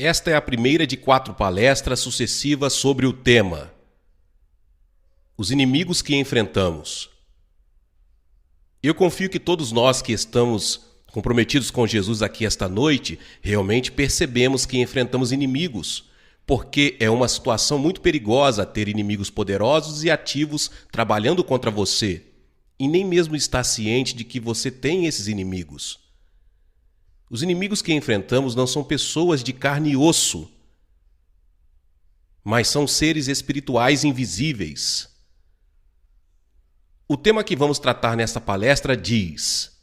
Esta é a primeira de 4 palestras sucessivas sobre o tema Os inimigos que enfrentamos. Eu confio que todos nós que estamos comprometidos com Jesus aqui esta noite, realmente percebemos que enfrentamos inimigos, porque é uma situação muito perigosa ter inimigos poderosos e ativos trabalhando contra você, e nem mesmo estar ciente de que você tem esses inimigos. Os inimigos que enfrentamos não são pessoas de carne e osso, mas são seres espirituais invisíveis. O tema que vamos tratar nesta palestra diz: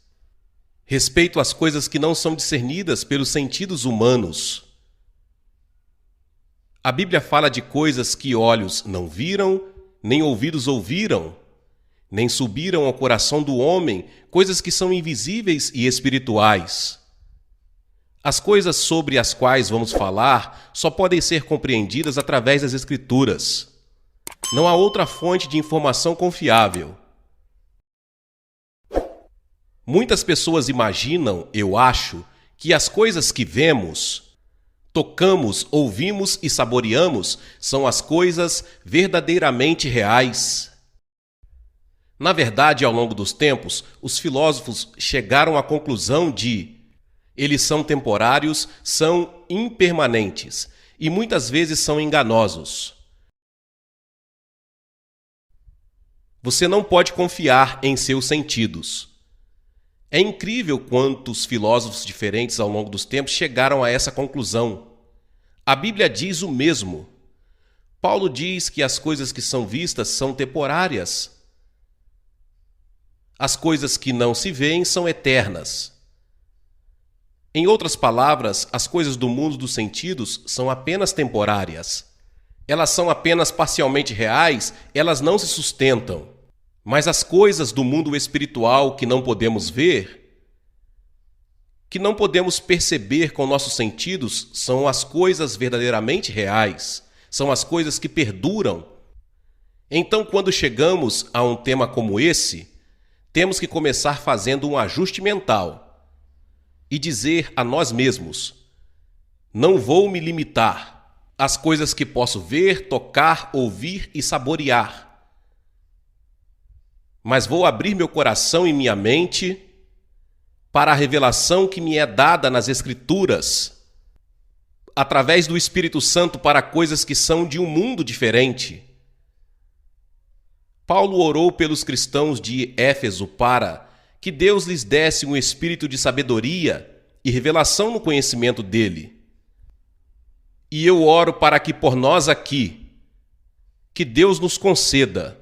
respeito às coisas que não são discernidas pelos sentidos humanos. A Bíblia fala de coisas que olhos não viram, nem ouvidos ouviram, nem subiram ao coração do homem, coisas que são invisíveis e espirituais. As coisas sobre as quais vamos falar só podem ser compreendidas através das Escrituras. Não há outra fonte de informação confiável. Muitas pessoas imaginam, eu acho, que as coisas que vemos, tocamos, ouvimos e saboreamos são as coisas verdadeiramente reais. Na verdade, ao longo dos tempos, os filósofos chegaram à conclusão de eles são temporários, são impermanentes e muitas vezes são enganosos. Você não pode confiar em seus sentidos. É incrível quantos filósofos diferentes ao longo dos tempos chegaram a essa conclusão. A Bíblia diz o mesmo. Paulo diz que as coisas que são vistas são temporárias. As coisas que não se veem são eternas. Em outras palavras, as coisas do mundo dos sentidos são apenas temporárias. Elas são apenas parcialmente reais, elas não se sustentam. Mas as coisas do mundo espiritual que não podemos ver, que não podemos perceber com nossos sentidos, são as coisas verdadeiramente reais, são as coisas que perduram. Então, quando chegamos a um tema como esse, temos que começar fazendo um ajuste mental e dizer a nós mesmos: não vou me limitar às coisas que posso ver, tocar, ouvir e saborear, mas vou abrir meu coração e minha mente para a revelação que me é dada nas Escrituras, através do Espírito Santo, para coisas que são de um mundo diferente. Paulo orou pelos cristãos de Éfeso para que Deus lhes desse um espírito de sabedoria e revelação no conhecimento dele. E eu oro para que por nós aqui, que Deus nos conceda,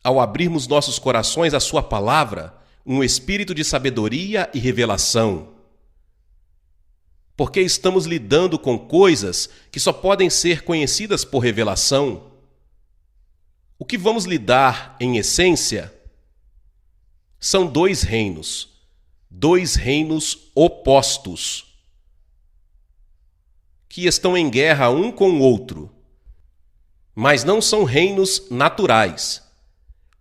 ao abrirmos nossos corações à sua palavra, um espírito de sabedoria e revelação. Porque estamos lidando com coisas que só podem ser conhecidas por revelação. O que vamos lidar, em essência, são 2 reinos opostos, que estão em guerra um com o outro, mas não são reinos naturais,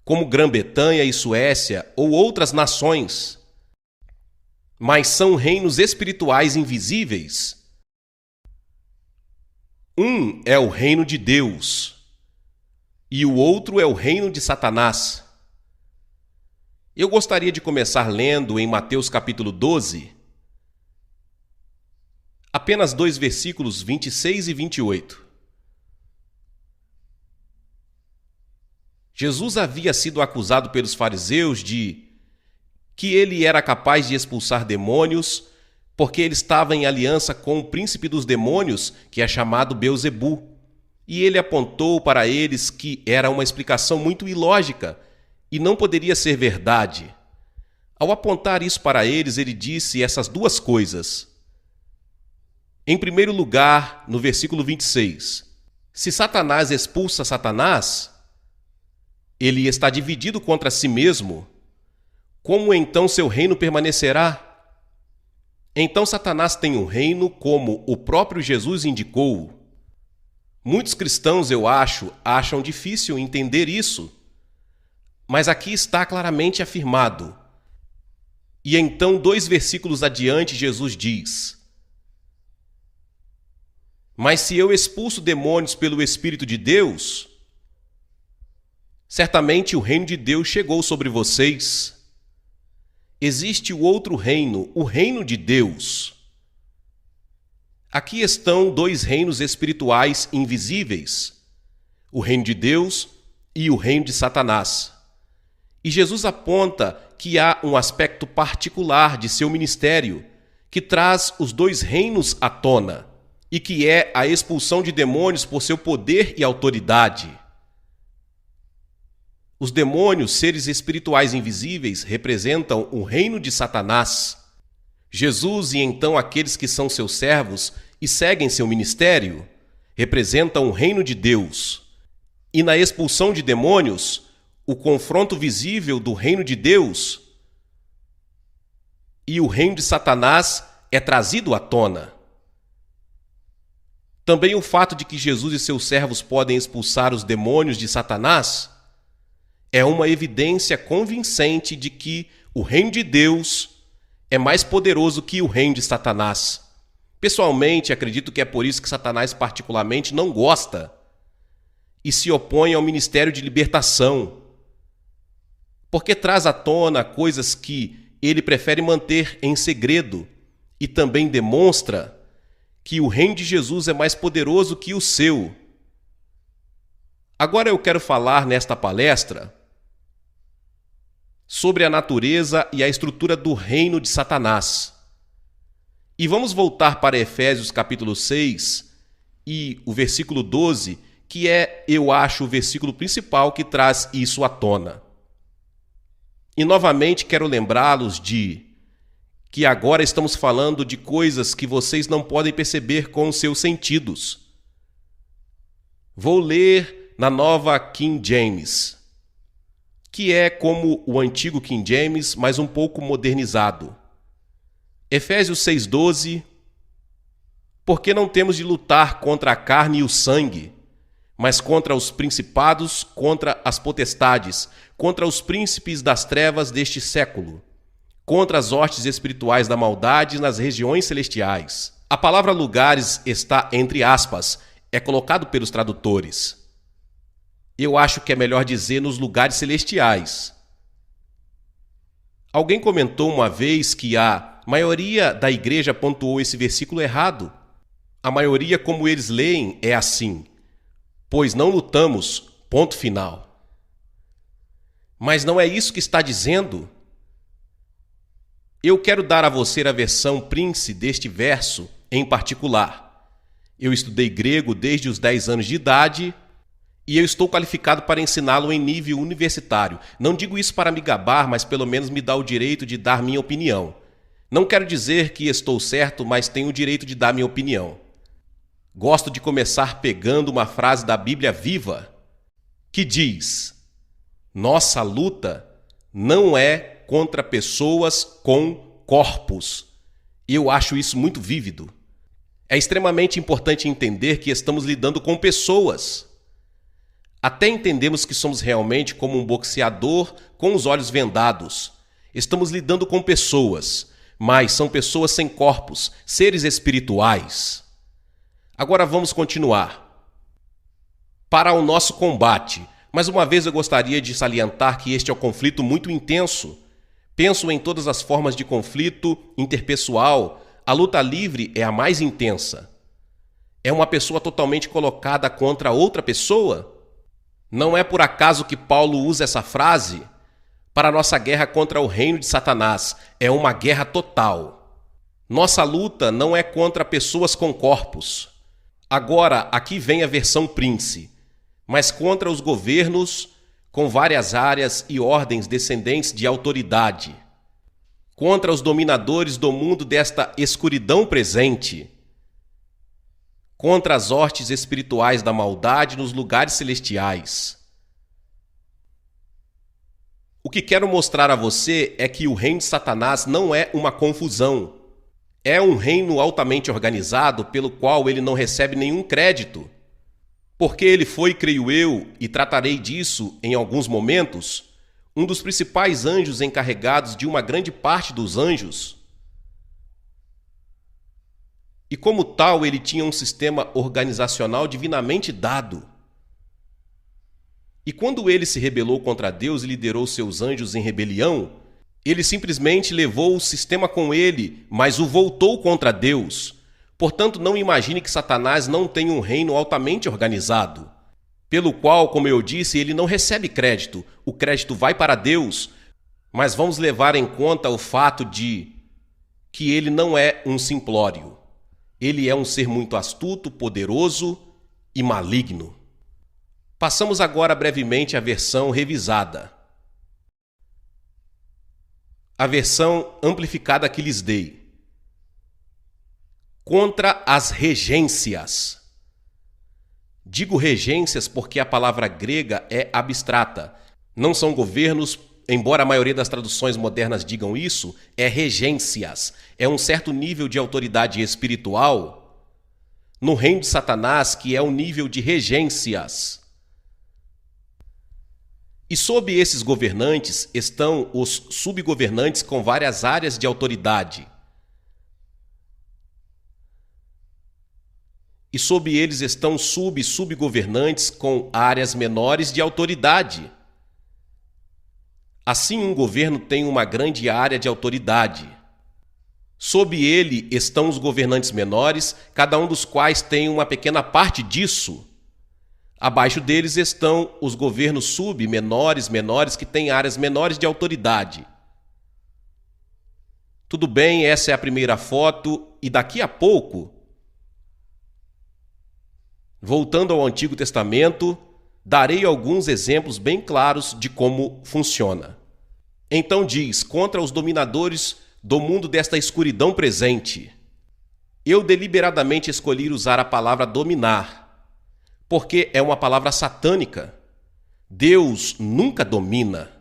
como Grã-Bretanha e Suécia ou outras nações, mas são reinos espirituais invisíveis. Um é o reino de Deus e o outro é o reino de Satanás. Eu gostaria de começar lendo em Mateus capítulo 12, apenas 2 versículos 26 e 28. Jesus havia sido acusado pelos fariseus de que ele era capaz de expulsar demônios porque ele estava em aliança com o príncipe dos demônios, que é chamado Beelzebu. E ele apontou para eles que era uma explicação muito ilógica e não poderia ser verdade. Ao apontar isso para eles, ele disse essas 2 coisas. Em primeiro lugar, no versículo 26, se Satanás expulsa Satanás, ele está dividido contra si mesmo. Como então seu reino permanecerá? Então Satanás tem um reino como o próprio Jesus indicou. Muitos cristãos, eu acho, acham difícil entender isso. Mas aqui está claramente afirmado. E então, 2 versículos adiante, Jesus diz: Mas se eu expulso demônios pelo Espírito de Deus, certamente o reino de Deus chegou sobre vocês. Existe o outro reino, o reino de Deus. Aqui estão dois reinos espirituais invisíveis, o reino de Deus e o reino de Satanás. E Jesus aponta que há um aspecto particular de seu ministério que traz os dois reinos à tona, e que é a expulsão de demônios por seu poder e autoridade. Os demônios, seres espirituais invisíveis, representam o reino de Satanás. Jesus e então aqueles que são seus servos e seguem seu ministério representam o reino de Deus. E na expulsão de demônios, o confronto visível do reino de Deus e o reino de Satanás é trazido à tona. Também o fato de que Jesus e seus servos podem expulsar os demônios de Satanás é uma evidência convincente de que o reino de Deus é mais poderoso que o reino de Satanás. Pessoalmente, acredito que é por isso que Satanás particularmente não gosta e se opõe ao ministério de libertação, porque traz à tona coisas que ele prefere manter em segredo e também demonstra que o reino de Jesus é mais poderoso que o seu. Agora eu quero falar nesta palestra sobre a natureza e a estrutura do reino de Satanás. E vamos voltar para Efésios capítulo 6 e o versículo 12, que é, eu acho, o versículo principal que traz isso à tona. E novamente quero lembrá-los de que agora estamos falando de coisas que vocês não podem perceber com os seus sentidos. Vou ler na nova King James, que é como o antigo King James, mas um pouco modernizado. Efésios 6,12: Porque não temos de lutar contra a carne e o sangue, mas contra os principados, contra as potestades, contra os príncipes das trevas deste século, contra as hostes espirituais da maldade nas regiões celestiais. A palavra lugares está entre aspas, é colocado pelos tradutores. Eu acho que é melhor dizer nos lugares celestiais. Alguém comentou uma vez que a maioria da igreja pontuou esse versículo errado. A maioria, como eles leem, é assim: pois não lutamos, ponto final. Mas não é isso que está dizendo. Eu quero dar a você a versão Prince deste verso em particular. Eu estudei grego desde os 10 anos de idade e eu estou qualificado para ensiná-lo em nível universitário. Não digo isso para me gabar, mas pelo menos me dá o direito de dar minha opinião. Não quero dizer que estou certo, mas tenho o direito de dar minha opinião. Gosto de começar pegando uma frase da Bíblia Viva que diz: nossa luta não é contra pessoas com corpos. Eu acho isso muito vívido. É extremamente importante entender que estamos lidando com pessoas. Até entendemos que somos realmente como um boxeador com os olhos vendados. Estamos lidando com pessoas, mas são pessoas sem corpos, seres espirituais. Agora vamos continuar. Para o nosso combate, mais uma vez eu gostaria de salientar que este é um conflito muito intenso. Penso em todas as formas de conflito interpessoal, a luta livre é a mais intensa. É uma pessoa totalmente colocada contra outra pessoa. Não é por acaso que Paulo usa essa frase para a nossa guerra contra o reino de Satanás. É uma guerra total. Nossa luta não é contra pessoas com corpos. Agora, aqui vem a versão Prince, mas contra os governos com várias áreas e ordens descendentes de autoridade, contra os dominadores do mundo desta escuridão presente, contra as hostes espirituais da maldade nos lugares celestiais. O que quero mostrar a você é que o reino de Satanás não é uma confusão. É um reino altamente organizado pelo qual ele não recebe nenhum crédito. Porque ele foi, creio eu, e tratarei disso em alguns momentos, um dos principais anjos encarregados de uma grande parte dos anjos. E como tal, ele tinha um sistema organizacional divinamente dado. E quando ele se rebelou contra Deus e liderou seus anjos em rebelião, ele simplesmente levou o sistema com ele, mas o voltou contra Deus. Portanto, não imagine que Satanás não tem um reino altamente organizado, pelo qual, como eu disse, ele não recebe crédito. O crédito vai para Deus, mas vamos levar em conta o fato de que ele não é um simplório. Ele é um ser muito astuto, poderoso e maligno. Passamos agora brevemente à versão revisada. A versão amplificada que lhes dei. Contra as regências. Digo regências porque a palavra grega é abstrata. Não são governos, embora a maioria das traduções modernas digam isso, é regências. É um certo nível de autoridade espiritual no reino de Satanás, que é o nível de regências. E sob esses governantes estão os subgovernantes com várias áreas de autoridade. E sob eles estão subgovernantes com áreas menores de autoridade. Assim, um governo tem uma grande área de autoridade. Sob ele estão os governantes menores, cada um dos quais tem uma pequena parte disso. Abaixo deles estão os governos menores que têm áreas menores de autoridade. Tudo bem, essa é a primeira foto, e daqui a pouco, voltando ao Antigo Testamento, darei alguns exemplos bem claros de como funciona. Então diz, contra os dominadores do mundo desta escuridão presente. Eu deliberadamente escolhi usar a palavra dominar, porque é uma palavra satânica. Deus nunca domina.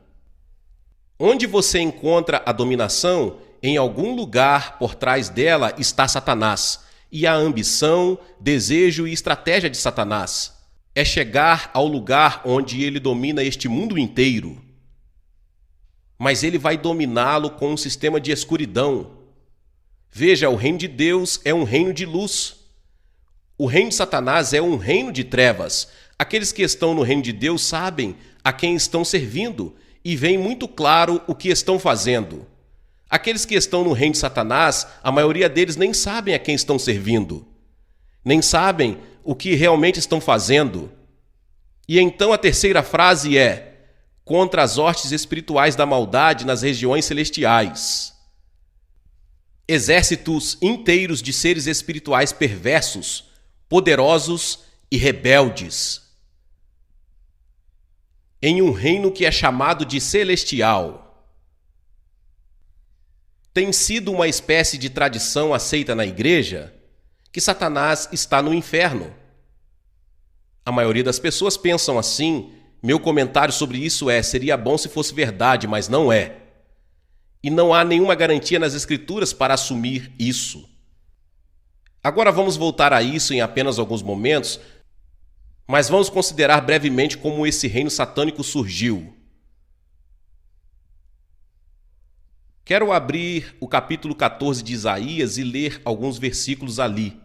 Onde você encontra a dominação, em algum lugar por trás dela está Satanás. E a ambição, desejo e estratégia de Satanás é chegar ao lugar onde ele domina este mundo inteiro. Mas ele vai dominá-lo com um sistema de escuridão. Veja, o reino de Deus é um reino de luz. O reino de Satanás é um reino de trevas. Aqueles que estão no reino de Deus sabem a quem estão servindo e veem muito claro o que estão fazendo. Aqueles que estão no reino de Satanás, a maioria deles nem sabem a quem estão servindo, nem sabem o que realmente estão fazendo. E então a terceira frase é: contra as hostes espirituais da maldade nas regiões celestiais. Exércitos inteiros de seres espirituais perversos, poderosos e rebeldes. Em um reino que é chamado de celestial. Tem sido uma espécie de tradição aceita na igreja que Satanás está no inferno. A maioria das pessoas pensam assim. Meu comentário sobre isso seria bom se fosse verdade, mas não é. E não há nenhuma garantia nas Escrituras para assumir isso. Agora vamos voltar a isso em apenas alguns momentos, mas vamos considerar brevemente como esse reino satânico surgiu. Quero abrir o capítulo 14 de Isaías e ler alguns versículos ali.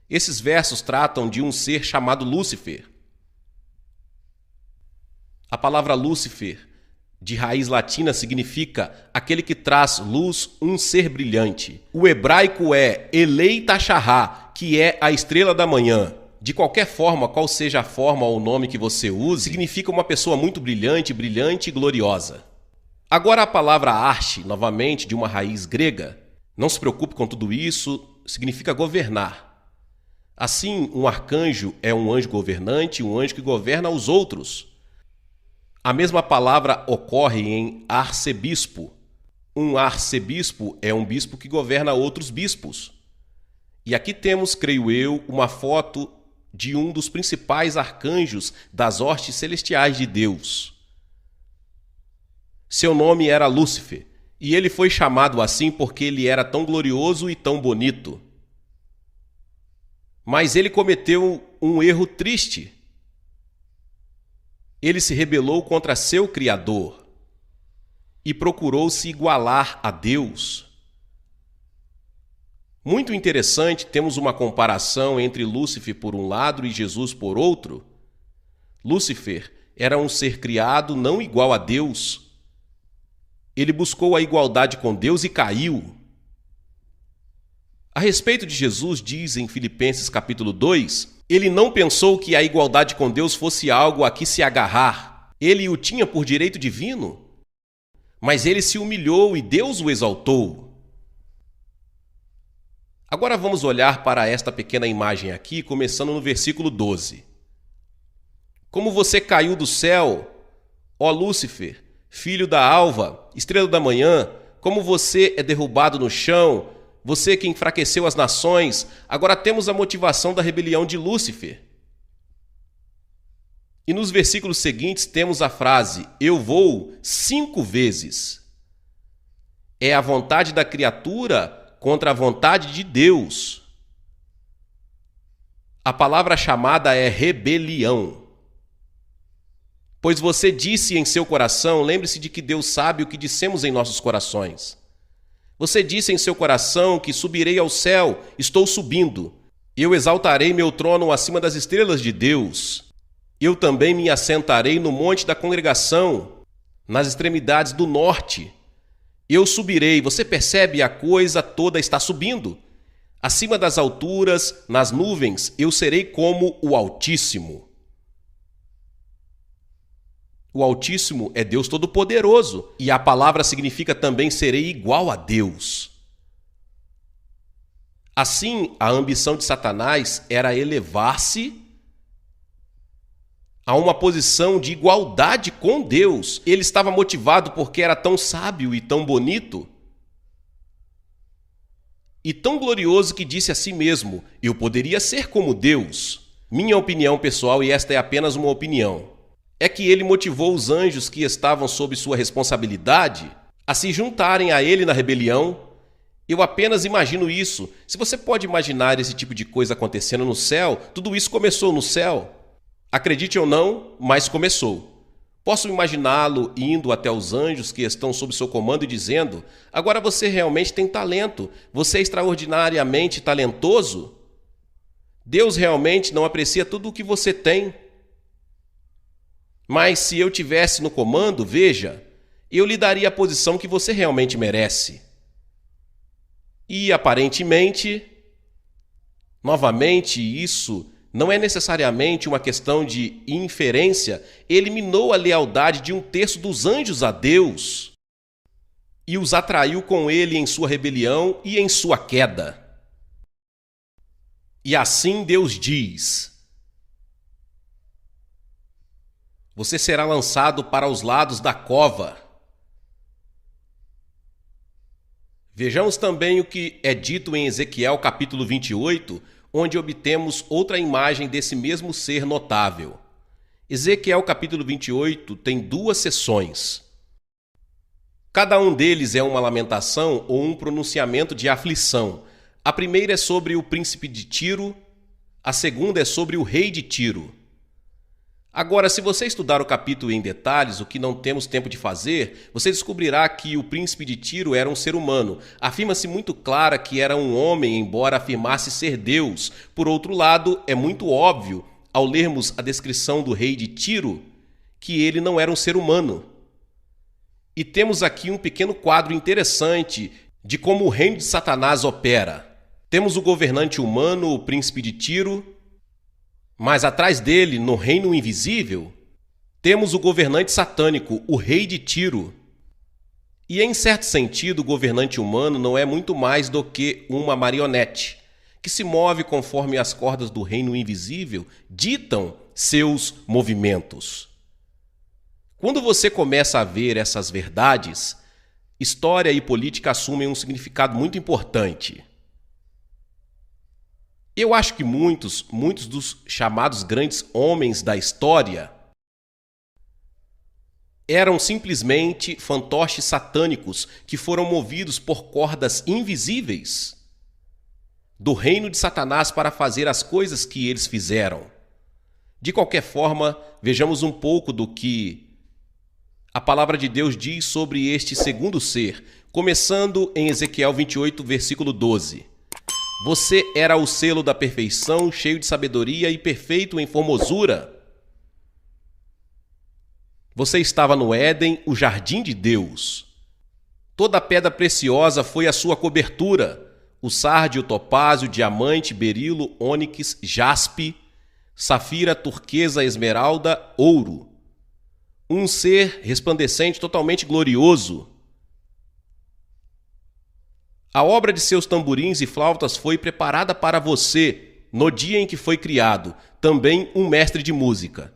Esses versos tratam de um ser chamado Lúcifer. A palavra Lúcifer, de raiz latina, significa aquele que traz luz, um ser brilhante. O hebraico é Elei Tachahá, que é a estrela da manhã. De qualquer forma, qual seja a forma ou o nome que você use, significa uma pessoa muito brilhante e gloriosa. Agora a palavra arche, novamente, de uma raiz grega, não se preocupe com tudo isso, significa governar. Assim, um arcanjo é um anjo governante, um anjo que governa os outros. A mesma palavra ocorre em arcebispo. Um arcebispo é um bispo que governa outros bispos. E aqui temos, creio eu, uma foto de um dos principais arcanjos das hostes celestiais de Deus. Seu nome era Lúcifer, e ele foi chamado assim porque ele era tão glorioso e tão bonito. Mas ele cometeu um erro triste. Ele se rebelou contra seu Criador. e procurou se igualar a Deus. Muito interessante, temos uma comparação entre Lúcifer por um lado e Jesus por outro. Lúcifer era um ser criado não igual a Deus. Ele buscou a igualdade com Deus e caiu. A respeito de Jesus, diz em Filipenses capítulo 2, ele não pensou que a igualdade com Deus fosse algo a que se agarrar. Ele o tinha por direito divino, mas ele se humilhou e Deus o exaltou. Agora vamos olhar para esta pequena imagem aqui, começando no versículo 12. Como você caiu do céu, ó Lúcifer, filho da alva, estrela da manhã, como você é derrubado no chão, você que enfraqueceu as nações, agora temos a motivação da rebelião de Lúcifer. E nos versículos seguintes temos a frase, eu vou 5 vezes. É a vontade da criatura contra a vontade de Deus. A palavra chamada é rebelião. Pois você disse em seu coração, lembre-se de que Deus sabe o que dissemos em nossos corações. Você disse em seu coração que subirei ao céu, estou subindo. Eu exaltarei meu trono acima das estrelas de Deus. Eu também me assentarei no monte da congregação, nas extremidades do norte. Eu subirei, você percebe, a coisa toda está subindo. Acima das alturas, nas nuvens, eu serei como o Altíssimo. O Altíssimo é Deus Todo-Poderoso, e a palavra significa também serei igual a Deus. Assim, a ambição de Satanás era elevar-se a uma posição de igualdade com Deus. Ele estava motivado porque era tão sábio e tão bonito e tão glorioso que disse a si mesmo, eu poderia ser como Deus. Minha opinião pessoal, e esta é apenas uma opinião, é que ele motivou os anjos que estavam sob sua responsabilidade a se juntarem a ele na rebelião. Eu apenas imagino isso. Se você pode imaginar esse tipo de coisa acontecendo no céu, tudo isso começou no céu. Acredite ou não, mas começou. Posso imaginá-lo indo até os anjos que estão sob seu comando e dizendo, agora você realmente tem talento, você é extraordinariamente talentoso. Deus realmente não aprecia tudo o que você tem. Mas se eu tivesse no comando, veja, eu lhe daria a posição que você realmente merece. E aparentemente, novamente, isso não é necessariamente uma questão de inferência, eliminou a lealdade de 1/3 dos anjos a Deus e os atraiu com ele em sua rebelião e em sua queda. E assim Deus diz, você será lançado para os lados da cova. Vejamos também o que é dito em Ezequiel capítulo 28, onde obtemos outra imagem desse mesmo ser notável. Ezequiel capítulo 28 tem 2 seções. Cada um deles é uma lamentação ou um pronunciamento de aflição. A primeira é sobre o príncipe de Tiro, a segunda é sobre o rei de Tiro. Agora, se você estudar o capítulo em detalhes, o que não temos tempo de fazer, você descobrirá que o príncipe de Tiro era um ser humano. Afirma-se muito clara que era um homem, embora afirmasse ser Deus. Por outro lado, é muito óbvio, ao lermos a descrição do rei de Tiro, que ele não era um ser humano. E temos aqui um pequeno quadro interessante de como o reino de Satanás opera. Temos o governante humano, o príncipe de Tiro, mas atrás dele, no reino invisível, temos o governante satânico, o rei de Tiro. E em certo sentido, o governante humano não é muito mais do que uma marionete, que se move conforme as cordas do reino invisível ditam seus movimentos. Quando você começa a ver essas verdades, história e política assumem um significado muito importante. Eu acho que muitos dos chamados grandes homens da história eram simplesmente fantoches satânicos que foram movidos por cordas invisíveis do reino de Satanás para fazer as coisas que eles fizeram. De qualquer forma, vejamos um pouco do que a palavra de Deus diz sobre este segundo ser, começando em Ezequiel 28, versículo 12. Você era o selo da perfeição, cheio de sabedoria e perfeito em formosura. Você estava no Éden, o jardim de Deus. Toda pedra preciosa foi a sua cobertura: o sárdio, o topázio, o diamante, berilo, ônix, jaspe, safira, turquesa, esmeralda, ouro. Um ser resplandecente, totalmente glorioso. A obra de seus tamborins e flautas foi preparada para você no dia em que foi criado, também um mestre de música.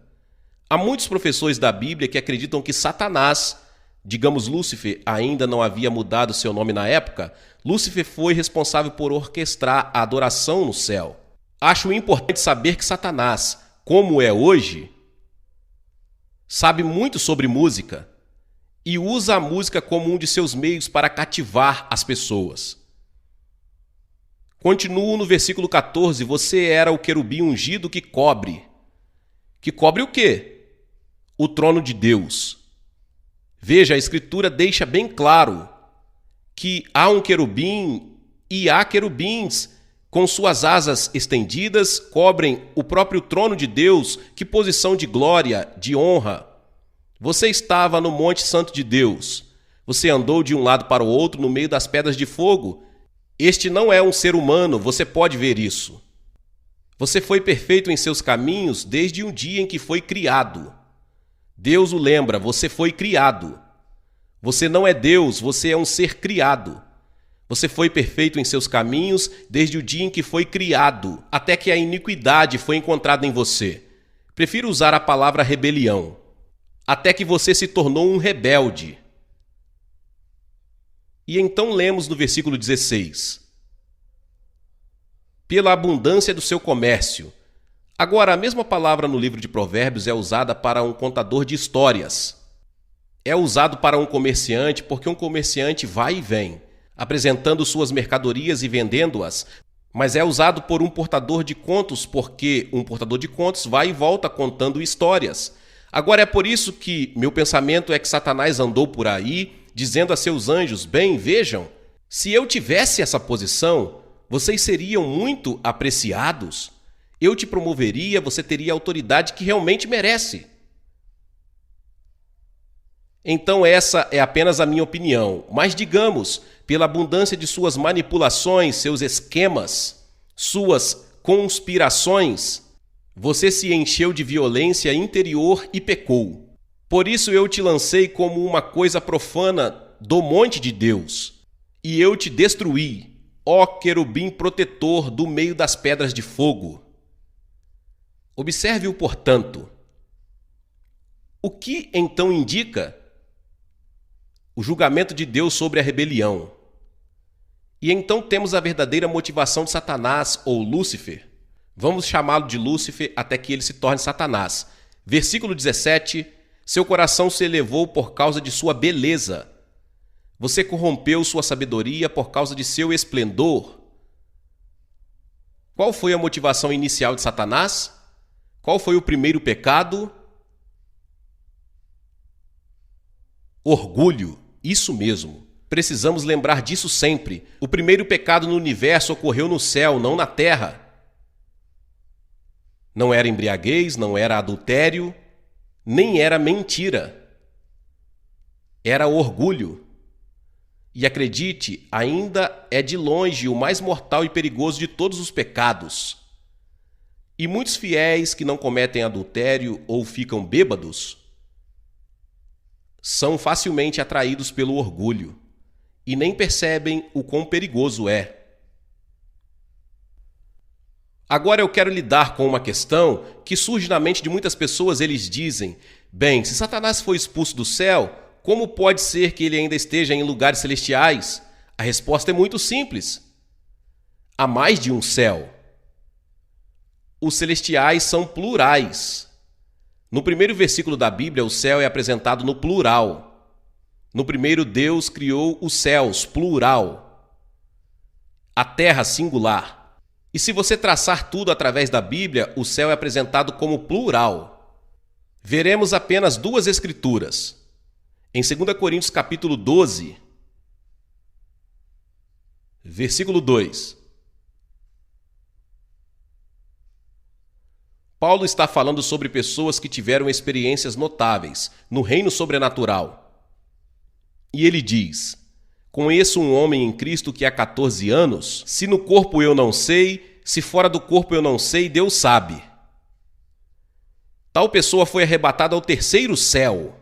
Há muitos professores da Bíblia que acreditam que Satanás, digamos Lúcifer, ainda não havia mudado seu nome na época. Lúcifer foi responsável por orquestrar a adoração no céu. Acho importante saber que Satanás, como é hoje, sabe muito sobre música e usa a música como um de seus meios para cativar as pessoas. Continuo no versículo 14, você era o querubim ungido que cobre. Que cobre o quê? O trono de Deus. Veja, a Escritura deixa bem claro que há um querubim e há querubins com suas asas estendidas, cobrem o próprio trono de Deus. Que posição de glória, de honra! Você estava no Monte Santo de Deus. Você andou de um lado para o outro no meio das pedras de fogo. Este não é um ser humano, você pode ver isso. Você foi perfeito em seus caminhos desde um dia em que foi criado. Deus o lembra, você foi criado. Você não é Deus, você é um ser criado. Você foi perfeito em seus caminhos desde o dia em que foi criado, até que a iniquidade foi encontrada em você. Prefiro usar a palavra rebelião. Até que você se tornou um rebelde. E então lemos no versículo 16. Pela abundância do seu comércio. Agora, a mesma palavra no livro de Provérbios é usada para um contador de histórias. É usado para um comerciante porque um comerciante vai e vem, apresentando suas mercadorias e vendendo-as, mas é usado por um portador de contos porque um portador de contos vai e volta contando histórias. Agora é por isso que meu pensamento é que Satanás andou por aí dizendo a seus anjos: bem, vejam, se eu tivesse essa posição, vocês seriam muito apreciados. Eu te promoveria, você teria a autoridade que realmente merece. Então essa é apenas a minha opinião, mas digamos, pela abundância de suas manipulações, seus esquemas, suas conspirações, você se encheu de violência interior e pecou. Por isso eu te lancei como uma coisa profana do monte de Deus, e eu te destruí, ó querubim protetor do meio das pedras de fogo. Observe-o, portanto. O que então indica o julgamento de Deus sobre a rebelião? E então temos a verdadeira motivação de Satanás ou Lúcifer. Vamos chamá-lo de Lúcifer até que ele se torne Satanás. Versículo 17. Seu coração se elevou por causa de sua beleza. Você corrompeu sua sabedoria por causa de seu esplendor. Qual foi a motivação inicial de Satanás? Qual foi o primeiro pecado? Orgulho, isso mesmo. Precisamos lembrar disso sempre. O primeiro pecado no universo ocorreu no céu, não na terra. Não era embriaguez, não era adultério, nem era mentira. Era orgulho. E acredite, ainda é de longe o mais mortal e perigoso de todos os pecados. E muitos fiéis que não cometem adultério ou ficam bêbados são facilmente atraídos pelo orgulho e nem percebem o quão perigoso é. Agora eu quero lidar com uma questão que surge na mente de muitas pessoas. Eles dizem: bem, se Satanás foi expulso do céu, como pode ser que ele ainda esteja em lugares celestiais? A resposta é muito simples. Há mais de um céu. Os celestiais são plurais. No primeiro versículo da Bíblia, o céu é apresentado no plural. No primeiro, Deus criou os céus, plural. A terra, singular. E se você traçar tudo através da Bíblia, o céu é apresentado como plural. Veremos apenas duas escrituras. Em 2 Coríntios capítulo 12, versículo 2. Paulo está falando sobre pessoas que tiveram experiências notáveis no reino sobrenatural. E ele diz: conheço um homem em Cristo que há 14 anos, se no corpo eu não sei, se fora do corpo eu não sei, Deus sabe. Tal pessoa foi arrebatada ao terceiro céu.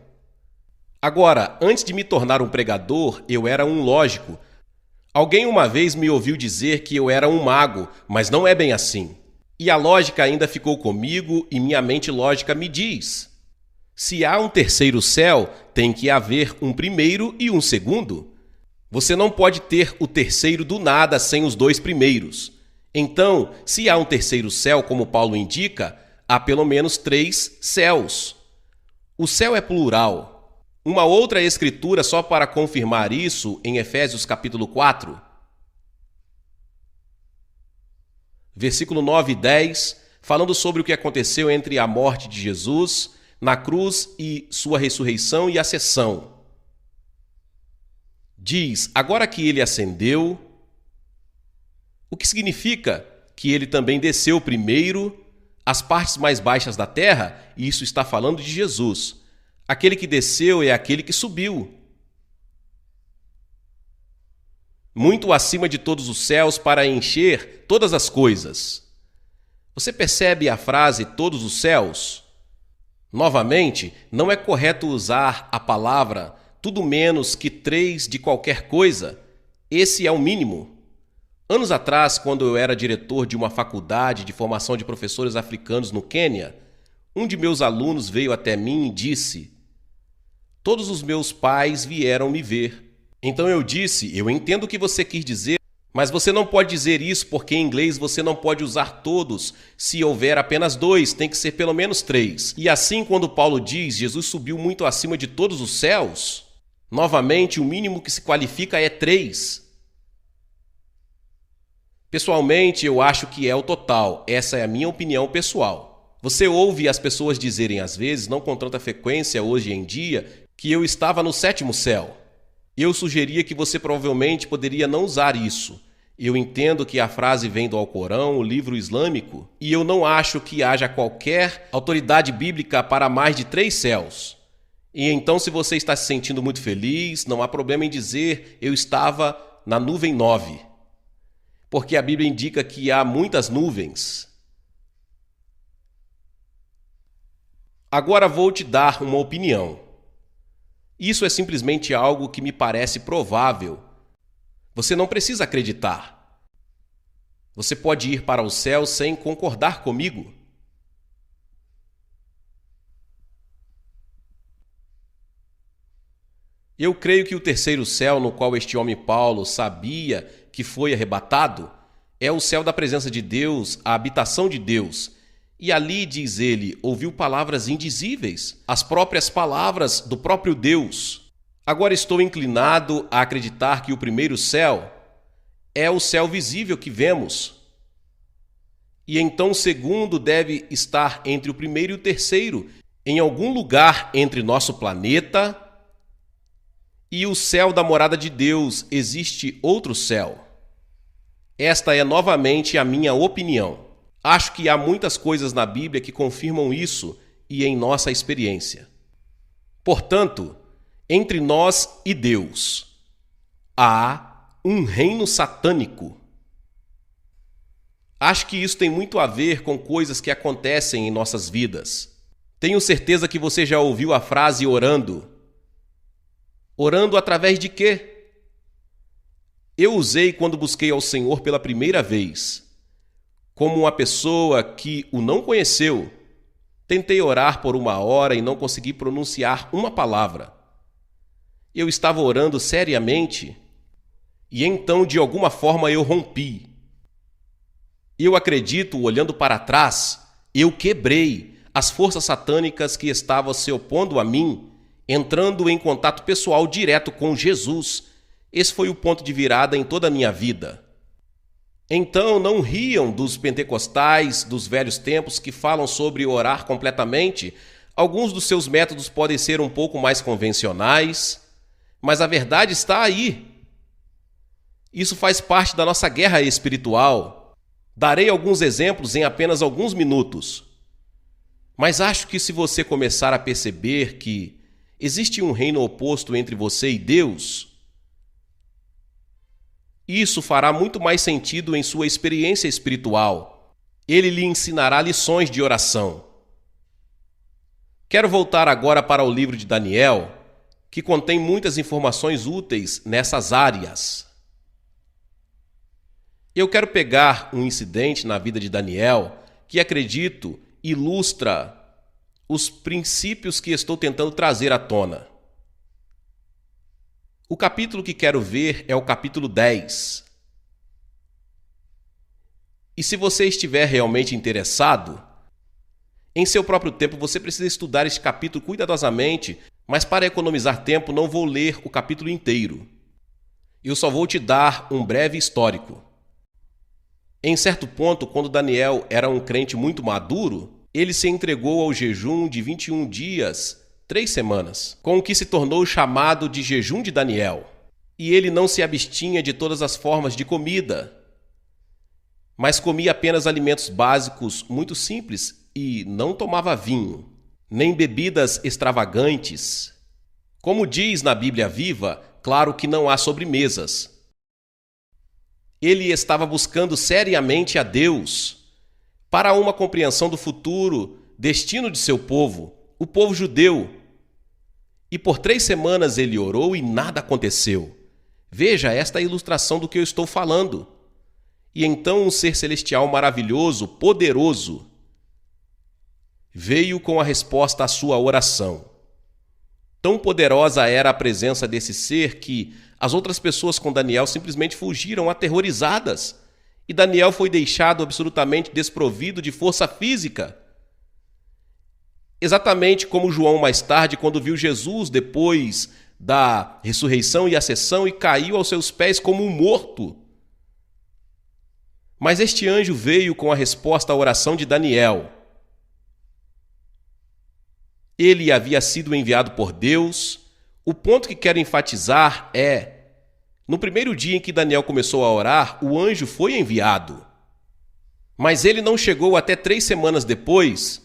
Agora, antes de me tornar um pregador, eu era um lógico. Alguém uma vez me ouviu dizer que eu era um mago, mas não é bem assim. E a lógica ainda ficou comigo e minha mente lógica me diz: se há um terceiro céu, tem que haver um primeiro e um segundo. Você não pode ter o terceiro do nada sem os dois primeiros. Então, se há um terceiro céu, como Paulo indica, há pelo menos 3 céus. O céu é plural. Uma outra escritura só para confirmar isso, em Efésios capítulo 4, versículo 9 e 10, falando sobre o que aconteceu entre a morte de Jesus na cruz e sua ressurreição e ascensão. Diz: agora que ele ascendeu, o que significa que ele também desceu primeiro às partes mais baixas da terra, e isso está falando de Jesus. Aquele que desceu é aquele que subiu muito acima de todos os céus para encher todas as coisas. Você percebe a frase todos os céus? Novamente, não é correto usar a palavra tudo menos que 3 de qualquer coisa. Esse é o mínimo. Anos atrás, quando eu era diretor de uma faculdade de formação de professores africanos no Quênia, um de meus alunos veio até mim e disse: todos os meus pais vieram me ver. Então eu disse: eu entendo o que você quis dizer, mas você não pode dizer isso porque em inglês você não pode usar todos. Se houver apenas 2, tem que ser pelo menos 3. E assim, quando Paulo diz Jesus subiu muito acima de todos os céus, novamente o mínimo que se qualifica é 3. Pessoalmente, eu acho que é o total. Essa é a minha opinião pessoal. Você ouve as pessoas dizerem às vezes, não com tanta frequência hoje em dia, que eu estava no 7º céu. Eu sugeria que você provavelmente poderia não usar isso. Eu entendo que a frase vem do Alcorão, o livro islâmico, e eu não acho que haja qualquer autoridade bíblica para mais de 3 céus. E então, se você está se sentindo muito feliz, não há problema em dizer: eu estava na nuvem 9. Porque a Bíblia indica que há muitas nuvens. Agora vou te dar uma opinião. Isso é simplesmente algo que me parece provável. Você não precisa acreditar. Você pode ir para o céu sem concordar comigo. Eu creio que o terceiro céu, no qual este homem Paulo sabia que foi arrebatado, é o céu da presença de Deus, a habitação de Deus. E ali, diz ele, ouviu palavras indizíveis, as próprias palavras do próprio Deus. Agora estou inclinado a acreditar que o primeiro céu é o céu visível que vemos. E então o segundo deve estar entre o primeiro e o terceiro, em algum lugar entre nosso planeta e o céu da morada de Deus. Existe outro céu. Esta é novamente a minha opinião. Acho que há muitas coisas na Bíblia que confirmam isso e em nossa experiência. Portanto, entre nós e Deus, há um reino satânico. Acho que isso tem muito a ver com coisas que acontecem em nossas vidas. Tenho certeza que você já ouviu a frase orando. Orando através de quê? Eu usei quando busquei ao Senhor pela primeira vez. Como uma pessoa que o não conheceu, tentei orar por 1 hora e não consegui pronunciar uma palavra. Eu estava orando seriamente e então, de alguma forma, eu rompi. Eu acredito, olhando para trás, eu quebrei as forças satânicas que estavam se opondo a mim, entrando em contato pessoal direto com Jesus. Esse foi o ponto de virada em toda a minha vida. Então, não riam dos pentecostais dos velhos tempos que falam sobre orar completamente. Alguns dos seus métodos podem ser um pouco mais convencionais, mas a verdade está aí. Isso faz parte da nossa guerra espiritual. Darei alguns exemplos em apenas alguns minutos. Mas acho que se você começar a perceber que existe um reino oposto entre você e Deus, isso fará muito mais sentido em sua experiência espiritual. Ele lhe ensinará lições de oração. Quero voltar agora para o livro de Daniel, que contém muitas informações úteis nessas áreas. Eu quero pegar um incidente na vida de Daniel que acredito ilustra os princípios que estou tentando trazer à tona. O capítulo que quero ver é o capítulo 10. E se você estiver realmente interessado, em seu próprio tempo você precisa estudar este capítulo cuidadosamente, mas para economizar tempo não vou ler o capítulo inteiro. Eu só vou te dar um breve histórico. Em certo ponto, quando Daniel era um crente muito maduro, ele se entregou ao jejum de 21 dias, 3 semanas, com o que se tornou chamado de jejum de Daniel. E ele não se abstinha de todas as formas de comida, mas comia apenas alimentos básicos muito simples e não tomava vinho, nem bebidas extravagantes. Como diz na Bíblia Viva, claro que não há sobremesas. Ele estava buscando seriamente a Deus para uma compreensão do futuro destino de seu povo, o povo judeu. E por 3 semanas ele orou e nada aconteceu. Veja esta ilustração do que eu estou falando. E então um ser celestial maravilhoso, poderoso, veio com a resposta à sua oração. Tão poderosa era a presença desse ser que as outras pessoas com Daniel simplesmente fugiram aterrorizadas, e Daniel foi deixado absolutamente desprovido de força física. Exatamente como João mais tarde, quando viu Jesus depois da ressurreição e ascensão e caiu aos seus pés como um morto. Mas este anjo veio com a resposta à oração de Daniel. Ele havia sido enviado por Deus. O ponto que quero enfatizar é: no primeiro dia em que Daniel começou a orar, o anjo foi enviado. Mas ele não chegou até 3 semanas depois,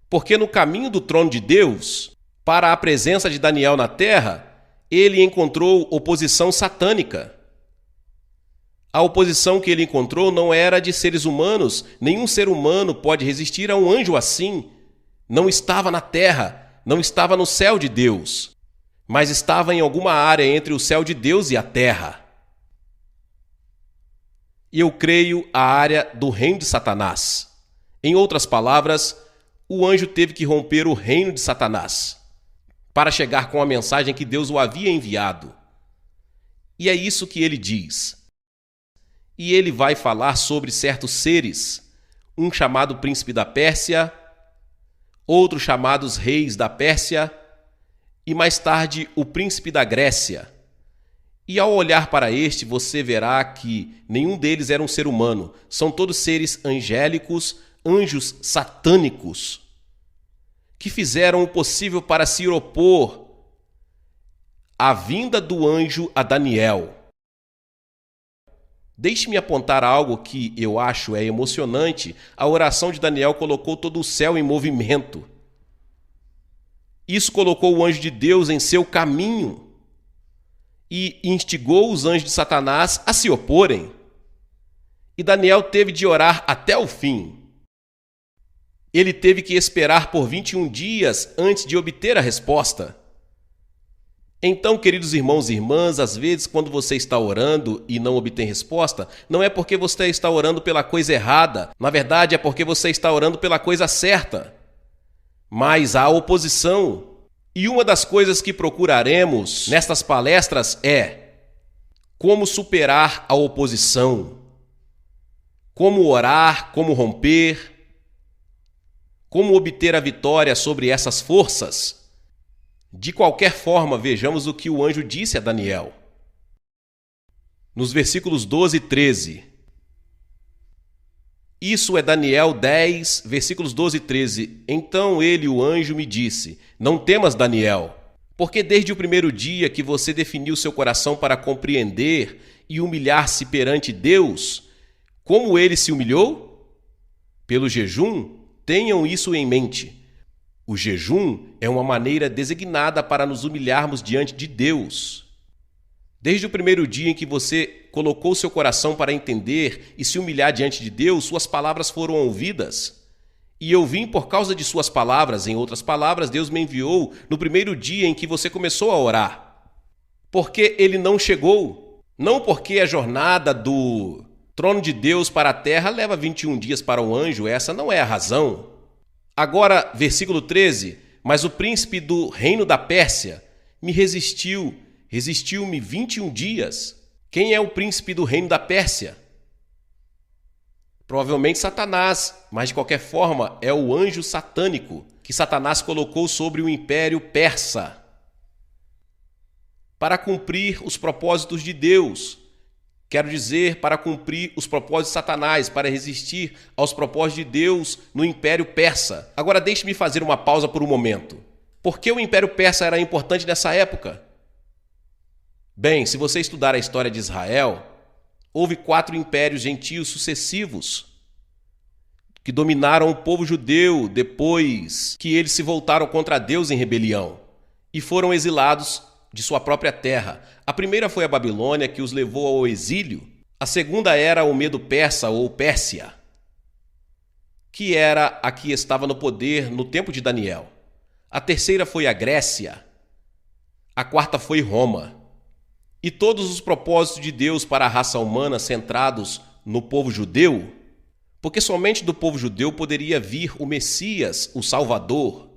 porque no caminho do trono de Deus, para a presença de Daniel na terra, ele encontrou oposição satânica. A oposição que ele encontrou não era de seres humanos. Nenhum ser humano pode resistir a um anjo assim. Não estava na terra, não estava no céu de Deus, mas estava em alguma área entre o céu de Deus e a terra. E eu creio a área do reino de Satanás. Em outras palavras, o anjo teve que romper o reino de Satanás para chegar com a mensagem que Deus o havia enviado. E é isso que ele diz. E ele vai falar sobre certos seres, um chamado príncipe da Pérsia, outros chamados reis da Pérsia, e mais tarde o príncipe da Grécia. E ao olhar para este, você verá que nenhum deles era um ser humano. São todos seres angélicos, anjos satânicos, que fizeram o possível para se opor à vinda do anjo a Daniel. Deixe-me apontar algo que eu acho emocionante. A oração de Daniel colocou todo o céu em movimento. Isso colocou o anjo de Deus em seu caminho e instigou os anjos de Satanás a se oporem. E Daniel teve de orar até o fim. Ele teve que esperar por 21 dias antes de obter a resposta. Então, queridos irmãos e irmãs, às vezes quando você está orando e não obtém resposta, não é porque você está orando pela coisa errada. Na verdade, é porque você está orando pela coisa certa. Mas há oposição. E uma das coisas que procuraremos nestas palestras é como superar a oposição, como orar, como romper, como obter a vitória sobre essas forças. De qualquer forma, vejamos o que o anjo disse a Daniel. Nos versículos 12 e 13. Isso é Daniel 10, versículos 12 e 13. Então ele, o anjo, me disse: Não temas, Daniel, porque desde o primeiro dia que você definiu seu coração para compreender e humilhar-se perante Deus, como ele se humilhou? Pelo jejum, tenham isso em mente. O jejum é uma maneira designada para nos humilharmos diante de Deus. Desde o primeiro dia em que você colocou seu coração para entender e se humilhar diante de Deus, suas palavras foram ouvidas. E eu vim por causa de suas palavras. Em outras palavras, Deus me enviou no primeiro dia em que você começou a orar. Porque ele não chegou. Não porque a jornada do trono de Deus para a terra leva 21 dias para o anjo. Essa não é a razão. Agora, versículo 13. Mas o príncipe do reino da Pérsia me resistiu-me 21 dias. Quem é o príncipe do reino da Pérsia? Provavelmente Satanás, mas de qualquer forma é o anjo satânico que Satanás colocou sobre o império persa para cumprir os propósitos de Deus. Quero dizer, para cumprir os propósitos de Satanás, para resistir aos propósitos de Deus no império persa. Agora deixe-me fazer uma pausa por um momento. Por que o império persa era importante nessa época? Bem, se você estudar a história de Israel, houve 4 impérios gentios sucessivos que dominaram o povo judeu depois que eles se voltaram contra Deus em rebelião e foram exilados de sua própria terra. A primeira foi a Babilônia, que os levou ao exílio. A segunda era o Medo-Persa ou Pérsia, que era a que estava no poder no tempo de Daniel. A terceira foi a Grécia. A quarta foi Roma. E todos os propósitos de Deus para a raça humana centrados no povo judeu, porque somente do povo judeu poderia vir o Messias, o Salvador.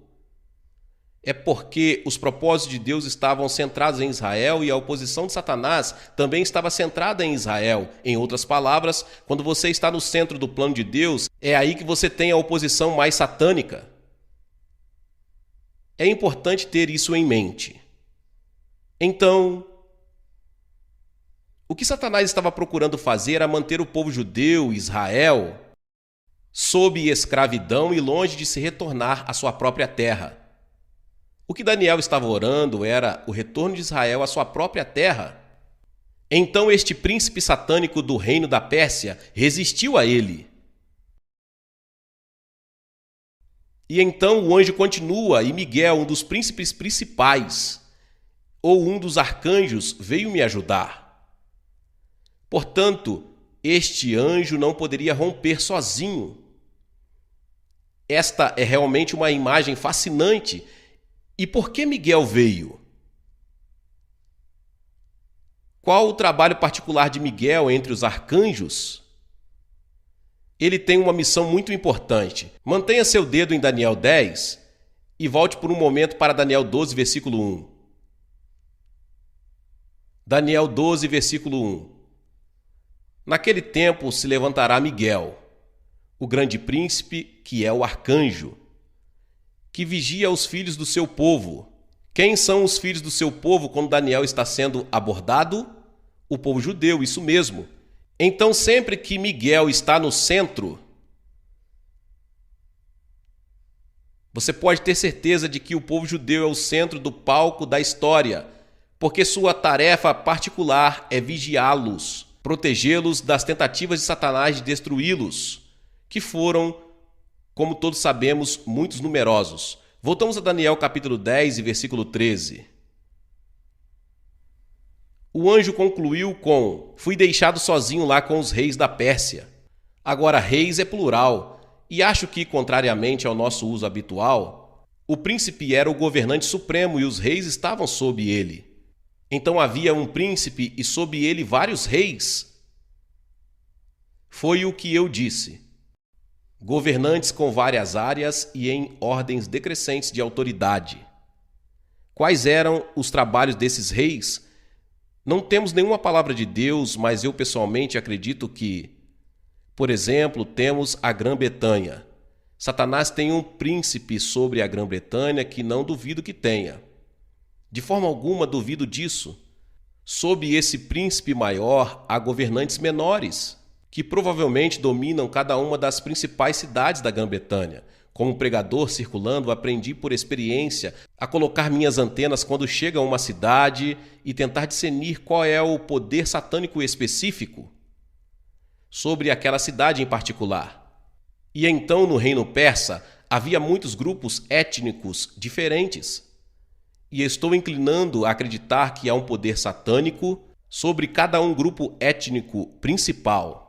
É porque os propósitos de Deus estavam centrados em Israel e a oposição de Satanás também estava centrada em Israel. Em outras palavras, quando você está no centro do plano de Deus, é aí que você tem a oposição mais satânica. É importante ter isso em mente. Então, o que Satanás estava procurando fazer era manter o povo judeu, Israel, sob escravidão e longe de se retornar à sua própria terra. O que Daniel estava orando era o retorno de Israel à sua própria terra. Então este príncipe satânico do reino da Pérsia resistiu a ele. E então o anjo continua e Miguel, um dos príncipes principais, ou um dos arcanjos, veio me ajudar. Portanto, este anjo não poderia romper sozinho. Esta é realmente uma imagem fascinante. E por que Miguel veio? Qual o trabalho particular de Miguel entre os arcanjos? Ele tem uma missão muito importante. Mantenha seu dedo em Daniel 10 e volte por um momento para Daniel 12, versículo 1. Daniel 12, versículo 1. Naquele tempo se levantará Miguel, o grande príncipe, que é o arcanjo, que vigia os filhos do seu povo. Quem são os filhos do seu povo quando Daniel está sendo abordado? O povo judeu, isso mesmo. Então, sempre que Miguel está no centro, você pode ter certeza de que o povo judeu é o centro do palco da história, porque sua tarefa particular é vigiá-los, protegê-los das tentativas de Satanás de destruí-los, que foram, como todos sabemos, muitos numerosos. Voltamos a Daniel capítulo 10 e versículo 13. O anjo concluiu com: fui deixado sozinho lá com os reis da Pérsia. Agora, reis é plural, e acho que, contrariamente ao nosso uso habitual, o príncipe era o governante supremo e os reis estavam sob ele. Então havia um príncipe e sob ele vários reis. Foi o que eu disse. Governantes com várias áreas e em ordens decrescentes de autoridade. Quais eram os trabalhos desses reis? Não temos nenhuma palavra de Deus, mas eu pessoalmente acredito que, por exemplo, temos a Grã-Bretanha. Satanás tem um príncipe sobre a Grã-Bretanha que não duvido que tenha. De forma alguma duvido disso. Sob esse príncipe maior há governantes menores, que provavelmente dominam cada uma das principais cidades da Grã-Bretanha. Como pregador circulando, aprendi por experiência a colocar minhas antenas quando chego a uma cidade e tentar discernir qual é o poder satânico específico sobre aquela cidade em particular. E então, no reino persa, havia muitos grupos étnicos diferentes. E estou inclinando a acreditar que há um poder satânico sobre cada um grupo étnico principal.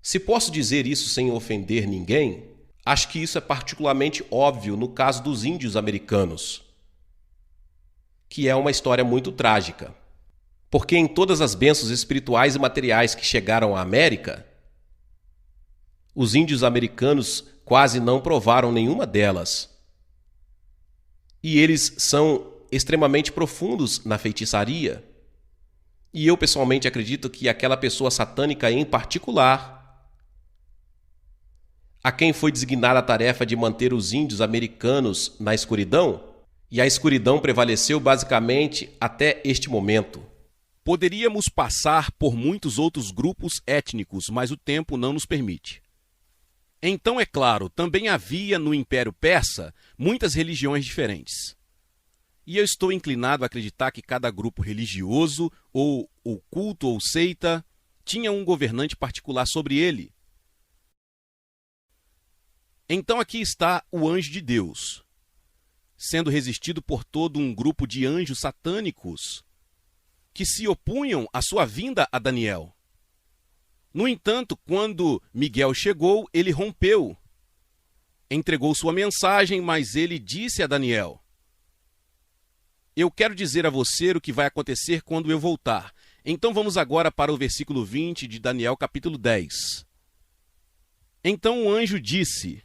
Se posso dizer isso sem ofender ninguém, acho que isso é particularmente óbvio no caso dos índios americanos, que é uma história muito trágica. Porque em todas as bênçãos espirituais e materiais que chegaram à América, os índios americanos quase não provaram nenhuma delas. E eles são extremamente profundos na feitiçaria. E eu pessoalmente acredito que aquela pessoa satânica em particular, a quem foi designada a tarefa de manter os índios americanos na escuridão, e a escuridão prevaleceu basicamente até este momento. Poderíamos passar por muitos outros grupos étnicos, mas o tempo não nos permite. Então, é claro, também havia no Império Persa muitas religiões diferentes. E eu estou inclinado a acreditar que cada grupo religioso, ou culto ou seita, tinha um governante particular sobre ele. Então aqui está o anjo de Deus, sendo resistido por todo um grupo de anjos satânicos que se opunham à sua vinda a Daniel. No entanto, quando Miguel chegou, ele rompeu, entregou sua mensagem, mas ele disse a Daniel: eu quero dizer a você o que vai acontecer quando eu voltar. Então vamos agora para o versículo 20 de Daniel capítulo 10. Então o anjo disse: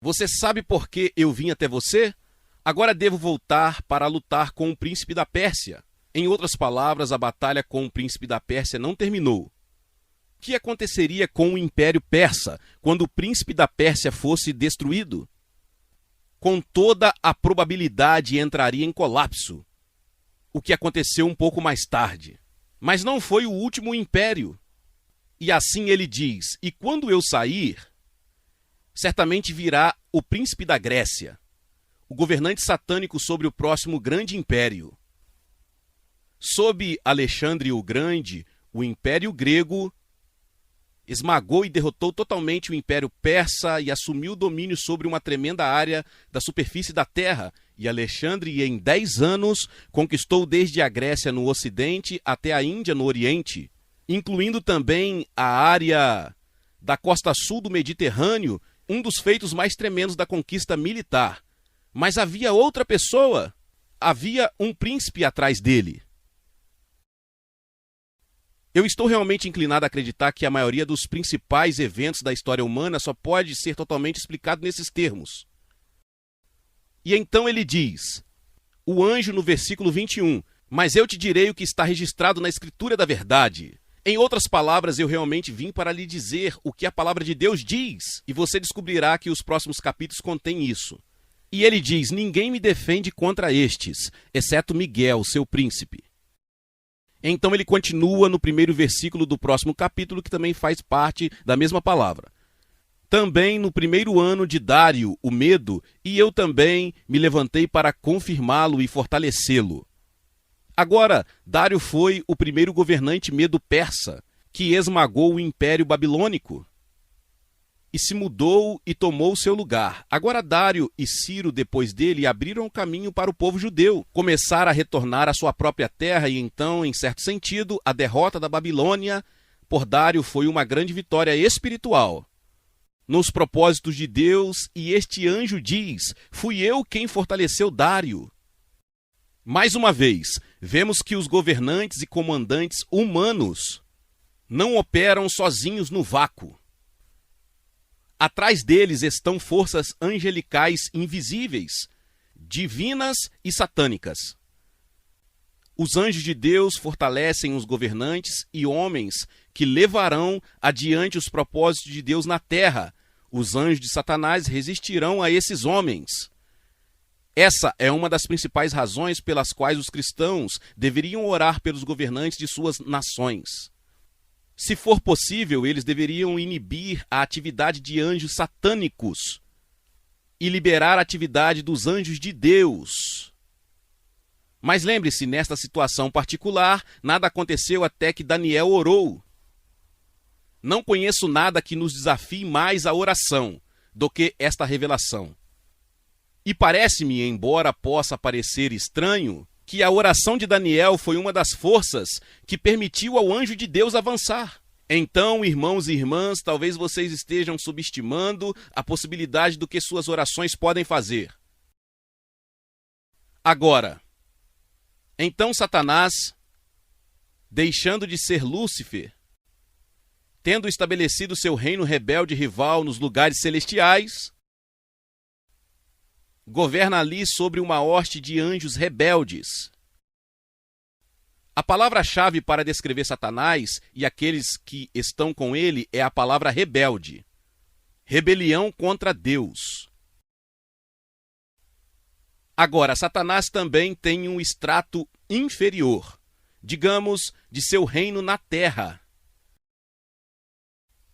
você sabe por que eu vim até você? Agora devo voltar para lutar com o príncipe da Pérsia. Em outras palavras, a batalha com o príncipe da Pérsia não terminou. O que aconteceria com o Império Persa quando o príncipe da Pérsia fosse destruído? Com toda a probabilidade entraria em colapso, o que aconteceu um pouco mais tarde. Mas não foi o último império. E assim ele diz: e quando eu sair, certamente virá o príncipe da Grécia, o governante satânico sobre o próximo grande império. Sob Alexandre o Grande, o Império Grego esmagou e derrotou totalmente o Império Persa e assumiu o domínio sobre uma tremenda área da superfície da Terra. E Alexandre, em 10 anos, conquistou desde a Grécia no Ocidente até a Índia no Oriente, incluindo também a área da costa sul do Mediterrâneo, um dos feitos mais tremendos da conquista militar. Mas havia outra pessoa, havia um príncipe atrás dele. Eu estou realmente inclinado a acreditar que a maioria dos principais eventos da história humana só pode ser totalmente explicado nesses termos. E então ele diz, o anjo no versículo 21, mas eu te direi o que está registrado na Escritura da verdade. Em outras palavras, eu realmente vim para lhe dizer o que a palavra de Deus diz, e você descobrirá que os próximos capítulos contêm isso. E ele diz, ninguém me defende contra estes, exceto Miguel, seu príncipe. Então ele continua no primeiro versículo do próximo capítulo, que também faz parte da mesma palavra. Também no primeiro ano de Dário, o Medo, e eu também me levantei para confirmá-lo e fortalecê-lo. Agora, Dário foi o primeiro governante medo-persa, que esmagou o Império Babilônico e se mudou e tomou seu lugar. Agora Dário e Ciro, depois dele, abriram o caminho para o povo judeu, começaram a retornar à sua própria terra e então, em certo sentido, a derrota da Babilônia por Dário foi uma grande vitória espiritual nos propósitos de Deus, e este anjo diz, fui eu quem fortaleceu Dário. Mais uma vez, vemos que os governantes e comandantes humanos não operam sozinhos no vácuo. Atrás deles estão forças angelicais invisíveis, divinas e satânicas. Os anjos de Deus fortalecem os governantes e homens que levarão adiante os propósitos de Deus na terra. Os anjos de Satanás resistirão a esses homens. Essa é uma das principais razões pelas quais os cristãos deveriam orar pelos governantes de suas nações. Se for possível, eles deveriam inibir a atividade de anjos satânicos e liberar a atividade dos anjos de Deus. Mas lembre-se, nesta situação particular, nada aconteceu até que Daniel orou. Não conheço nada que nos desafie mais a oração do que esta revelação. E parece-me, embora possa parecer estranho, que a oração de Daniel foi uma das forças que permitiu ao anjo de Deus avançar. Então, irmãos e irmãs, talvez vocês estejam subestimando a possibilidade do que suas orações podem fazer. Agora, então Satanás, deixando de ser Lúcifer, tendo estabelecido seu reino rebelde rival nos lugares celestiais, governa ali sobre uma hoste de anjos rebeldes. A palavra-chave para descrever Satanás e aqueles que estão com ele é a palavra rebelde. Rebelião contra Deus. Agora, Satanás também tem um estrato inferior, digamos, de seu reino na terra.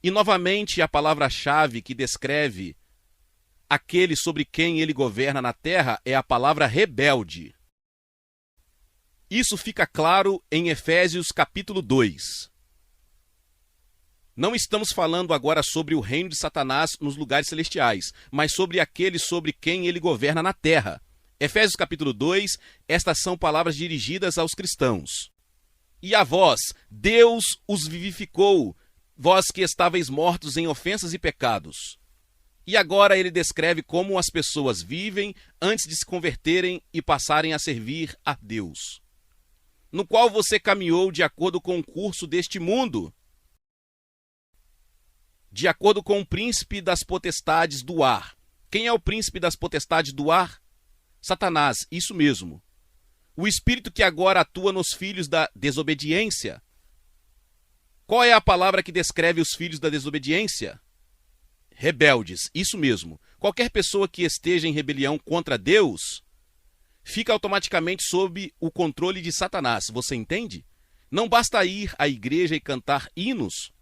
E novamente a palavra-chave que descreve aquele sobre quem ele governa na terra é a palavra rebelde. Isso fica claro em Efésios capítulo 2. Não estamos falando agora sobre o reino de Satanás nos lugares celestiais, mas sobre aquele sobre quem ele governa na terra. Efésios capítulo 2, estas são palavras dirigidas aos cristãos. E a vós, Deus os vivificou, vós que estáveis mortos em ofensas e pecados. E agora ele descreve como as pessoas vivem antes de se converterem e passarem a servir a Deus, no qual você caminhou de acordo com o curso deste mundo, de acordo com o príncipe das potestades do ar. Quem é o príncipe das potestades do ar? Satanás, isso mesmo. O espírito que agora atua nos filhos da desobediência. Qual é a palavra que descreve os filhos da desobediência? Rebeldes, isso mesmo. Qualquer pessoa que esteja em rebelião contra Deus fica automaticamente sob o controle de Satanás. Você entende? Não basta ir à igreja e cantar hinos.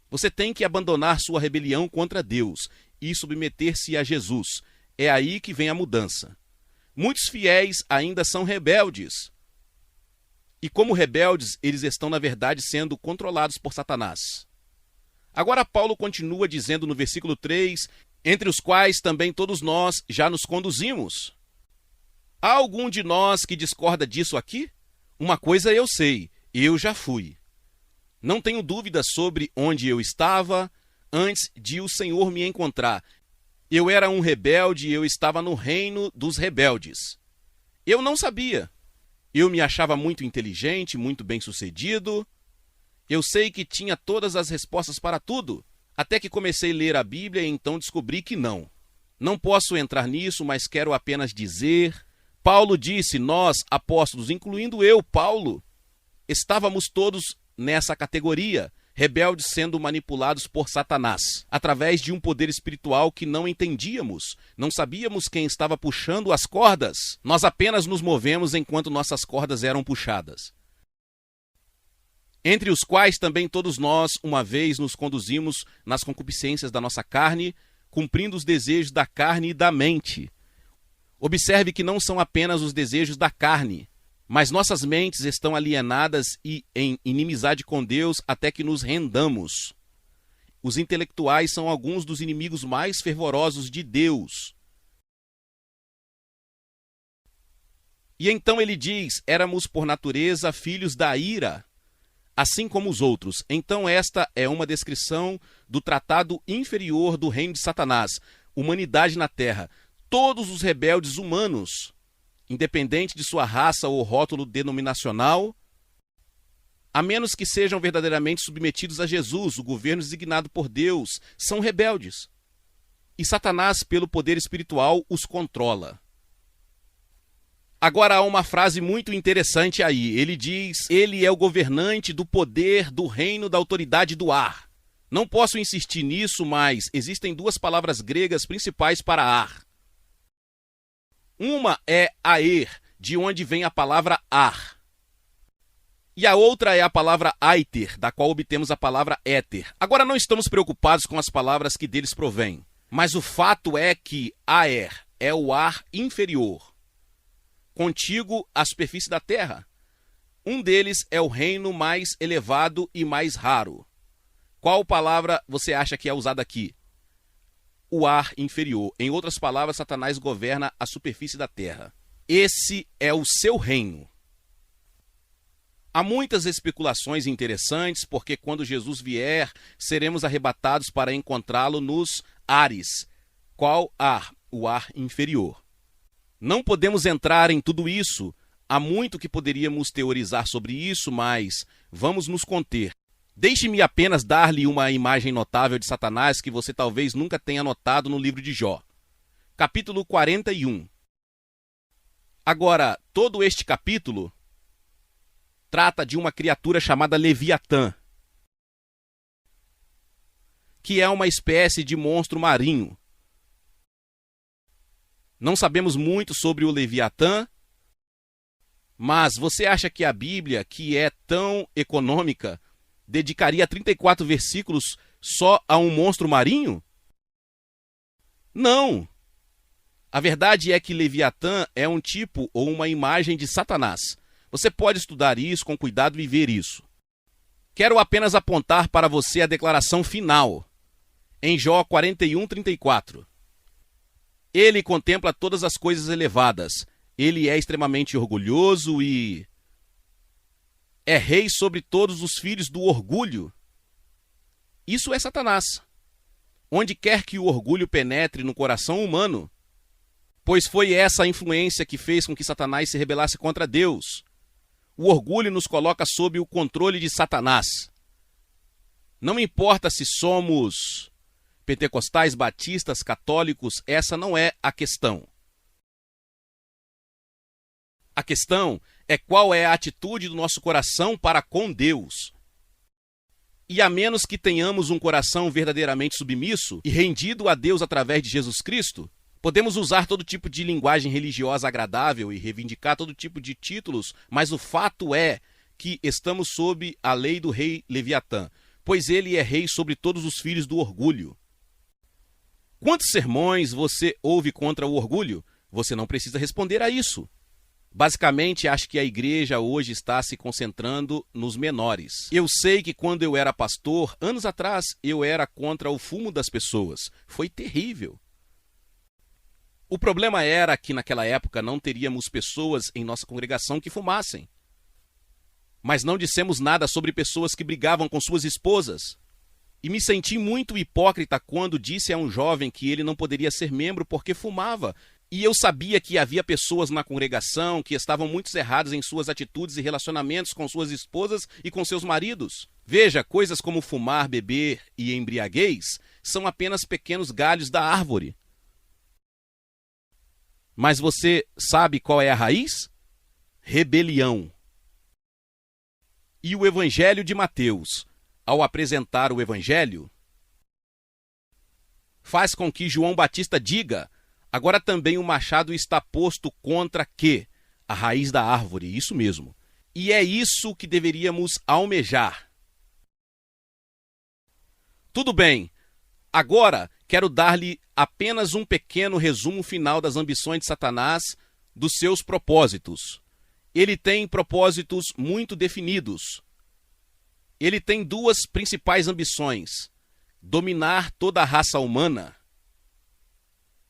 Você tem que abandonar sua rebelião contra Deus e submeter-se a Jesus. É aí que vem a mudança. Muitos fiéis ainda são rebeldes. E como rebeldes, eles estão, na verdade, sendo controlados por Satanás. Agora Paulo continua dizendo no versículo 3, entre os quais também todos nós já nos conduzimos. Há algum de nós que discorda disso aqui? Uma coisa eu sei, eu já fui. Não tenho dúvida sobre onde eu estava antes de o Senhor me encontrar. Eu era um rebelde e eu estava no reino dos rebeldes. Eu não sabia. Eu me achava muito inteligente, muito bem-sucedido. Eu sei que tinha todas as respostas para tudo, até que comecei a ler a Bíblia e então descobri que não. Não posso entrar nisso, mas quero apenas dizer... Paulo disse, nós, apóstolos, incluindo eu, Paulo, estávamos todos nessa categoria, rebeldes sendo manipulados por Satanás, através de um poder espiritual que não entendíamos. Não sabíamos quem estava puxando as cordas. Nós apenas nos movemos enquanto nossas cordas eram puxadas. Entre os quais também todos nós, uma vez, nos conduzimos nas concupiscências da nossa carne, cumprindo os desejos da carne e da mente. Observe que não são apenas os desejos da carne, mas nossas mentes estão alienadas e em inimizade com Deus até que nos rendamos. Os intelectuais são alguns dos inimigos mais fervorosos de Deus. E então ele diz, éramos por natureza filhos da ira, assim como os outros. Então esta é uma descrição do tratado inferior do reino de Satanás, humanidade na terra. Todos os rebeldes humanos, independente de sua raça ou rótulo denominacional, a menos que sejam verdadeiramente submetidos a Jesus, o governo designado por Deus, são rebeldes. E Satanás, pelo poder espiritual, os controla. Agora há uma frase muito interessante aí. Ele diz, ele é o governante do poder, do reino, da autoridade do ar. Não posso insistir nisso, mas existem duas palavras gregas principais para ar. Uma é aer, de onde vem a palavra ar. E a outra é a palavra aether, da qual obtemos a palavra éter. Agora não estamos preocupados com as palavras que deles provêm, mas o fato é que aer é o ar inferior, contíguo à superfície da terra. Um deles é o reino mais elevado e mais raro. Qual palavra você acha que é usada aqui? O ar inferior. Em outras palavras, Satanás governa a superfície da terra. Esse é o seu reino. Há muitas especulações interessantes, porque quando Jesus vier, seremos arrebatados para encontrá-lo nos ares. Qual ar? O ar inferior. Não podemos entrar em tudo isso. Há muito que poderíamos teorizar sobre isso, mas vamos nos conter. Deixe-me apenas dar-lhe uma imagem notável de Satanás que você talvez nunca tenha notado no livro de Jó. Capítulo 41. Agora, todo este capítulo trata de uma criatura chamada Leviatã, que é uma espécie de monstro marinho. Não sabemos muito sobre o Leviatã, mas você acha que a Bíblia, que é tão econômica, dedicaria 34 versículos só a um monstro marinho? Não! A verdade é que Leviatã é um tipo ou uma imagem de Satanás. Você pode estudar isso com cuidado e ver isso. Quero apenas apontar para você a declaração final, em Jó 41:34. Ele contempla todas as coisas elevadas. Ele é extremamente orgulhoso e é rei sobre todos os filhos do orgulho. Isso é Satanás. Onde quer que o orgulho penetre no coração humano, pois foi essa a influência que fez com que Satanás se rebelasse contra Deus. O orgulho nos coloca sob o controle de Satanás. Não importa se somos pentecostais, batistas, católicos, essa não é a questão. A questão é qual é a atitude do nosso coração para com Deus. E a menos que tenhamos um coração verdadeiramente submisso e rendido a Deus através de Jesus Cristo, podemos usar todo tipo de linguagem religiosa agradável e reivindicar todo tipo de títulos, mas o fato é que estamos sob a lei do rei Leviatã, pois ele é rei sobre todos os filhos do orgulho. Quantos sermões você ouve contra o orgulho? Você não precisa responder a isso. Basicamente, acho que a igreja hoje está se concentrando nos menores. Eu sei que quando eu era pastor, anos atrás, eu era contra o fumo das pessoas. Foi terrível. O problema era que naquela época não teríamos pessoas em nossa congregação que fumassem. Mas não dissemos nada sobre pessoas que brigavam com suas esposas. E me senti muito hipócrita quando disse a um jovem que ele não poderia ser membro porque fumava. E eu sabia que havia pessoas na congregação que estavam muito erradas em suas atitudes e relacionamentos com suas esposas e com seus maridos. Veja, coisas como fumar, beber e embriaguez são apenas pequenos galhos da árvore. Mas você sabe qual é a raiz? Rebelião. E o Evangelho de Mateus, ao apresentar o Evangelho, faz com que João Batista diga: agora também o machado está posto contra quê? A raiz da árvore, isso mesmo. E é isso que deveríamos almejar. Tudo bem, agora quero dar-lhe apenas um pequeno resumo final das ambições de Satanás, dos seus propósitos. Ele tem propósitos muito definidos. Ele tem duas principais ambições: dominar toda a raça humana.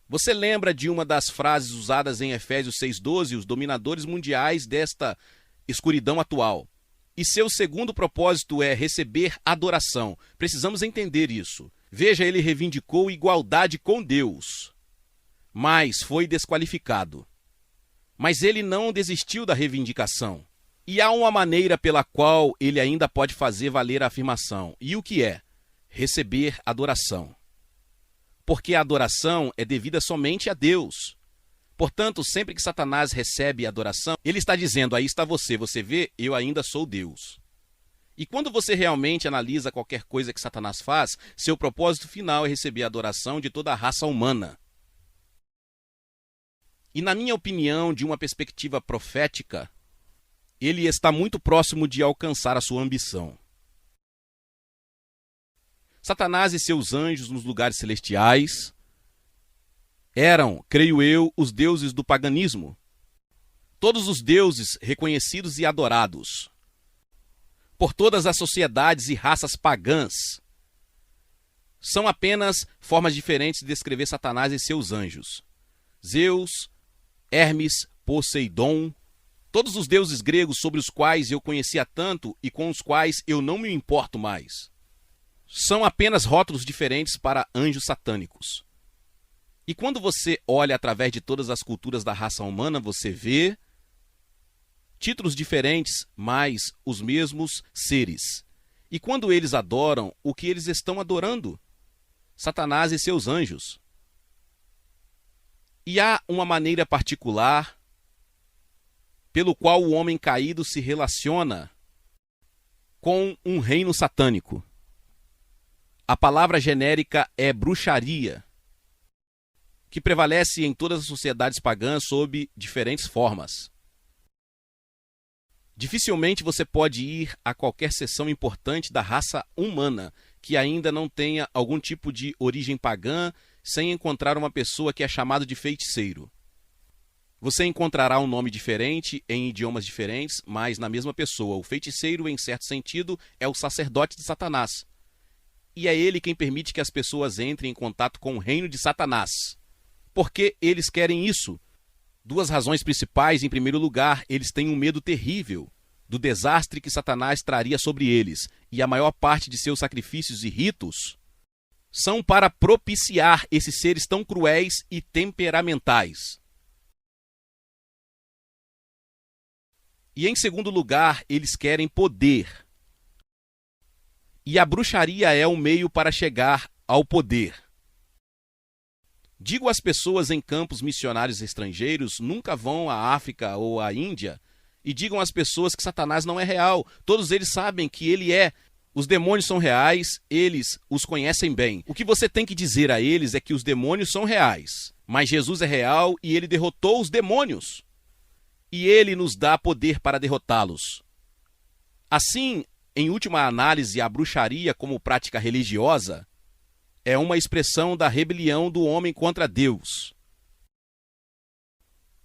Você lembra de uma das frases usadas em Efésios 6,12, os dominadores mundiais desta escuridão atual? E seu segundo propósito é receber adoração. Precisamos entender isso. Veja, ele reivindicou igualdade com Deus, mas foi desqualificado. Mas ele não desistiu da reivindicação. E há uma maneira pela qual ele ainda pode fazer valer a afirmação. E o que é? Receber adoração. Porque a adoração é devida somente a Deus. Portanto, sempre que Satanás recebe adoração, ele está dizendo: aí está você, você vê, eu ainda sou Deus. E quando você realmente analisa qualquer coisa que Satanás faz, seu propósito final é receber a adoração de toda a raça humana. E na minha opinião, de uma perspectiva profética, ele está muito próximo de alcançar a sua ambição. Satanás e seus anjos nos lugares celestiais eram, creio eu, os deuses do paganismo. Todos os deuses reconhecidos e adorados por todas as sociedades e raças pagãs são apenas formas diferentes de descrever Satanás e seus anjos. Zeus, Hermes, Poseidon, todos os deuses gregos sobre os quais eu conhecia tanto e com os quais eu não me importo mais, são apenas rótulos diferentes para anjos satânicos. E quando você olha através de todas as culturas da raça humana, você vê títulos diferentes, mas os mesmos seres. E quando eles adoram, o que eles estão adorando? Satanás e seus anjos. E há uma maneira particular pelo qual o homem caído se relaciona com um reino satânico. A palavra genérica é bruxaria, que prevalece em todas as sociedades pagãs sob diferentes formas. Dificilmente você pode ir a qualquer seção importante da raça humana que ainda não tenha algum tipo de origem pagã sem encontrar uma pessoa que é chamada de feiticeiro. Você encontrará um nome diferente em idiomas diferentes, mas na mesma pessoa. O feiticeiro, em certo sentido, é o sacerdote de Satanás. E é ele quem permite que as pessoas entrem em contato com o reino de Satanás. Por que eles querem isso? Duas razões principais. Em primeiro lugar, eles têm um medo terrível do desastre que Satanás traria sobre eles, e a maior parte de seus sacrifícios e ritos são para propiciar esses seres tão cruéis e temperamentais. E em segundo lugar, eles querem poder. E a bruxaria é o meio para chegar ao poder. Digo às pessoas em campos missionários estrangeiros, nunca vão à África ou à Índia, e digam às pessoas que Satanás não é real. Todos eles sabem que ele é. Os demônios são reais, eles os conhecem bem. O que você tem que dizer a eles é que os demônios são reais, mas Jesus é real e ele derrotou os demônios. E ele nos dá poder para derrotá-los. Assim, em última análise, a bruxaria como prática religiosa é uma expressão da rebelião do homem contra Deus.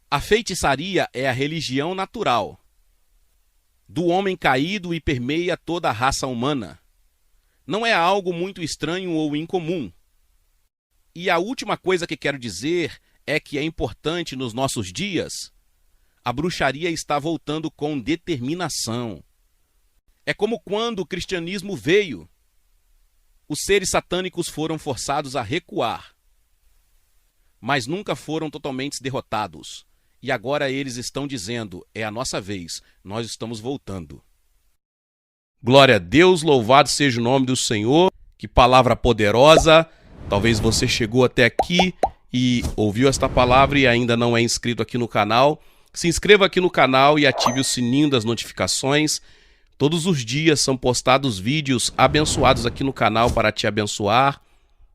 A feitiçaria é a religião natural do homem caído e permeia toda a raça humana. Não é algo muito estranho ou incomum. E a última coisa que quero dizer é que é importante nos nossos dias. A bruxaria está voltando com determinação. É como quando o cristianismo veio. Os seres satânicos foram forçados a recuar, mas nunca foram totalmente derrotados. E agora eles estão dizendo, é a nossa vez, nós estamos voltando. Glória a Deus, louvado seja o nome do Senhor. Que palavra poderosa. Talvez você chegou até aqui e ouviu esta palavra e ainda não é inscrito aqui no canal. Se inscreva aqui no canal e ative o sininho das notificações. Todos os dias são postados vídeos abençoados aqui no canal para te abençoar.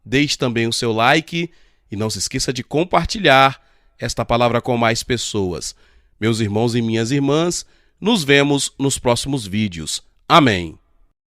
Deixe também o seu like e não se esqueça de compartilhar esta palavra com mais pessoas. Meus irmãos e minhas irmãs, nos vemos nos próximos vídeos. Amém.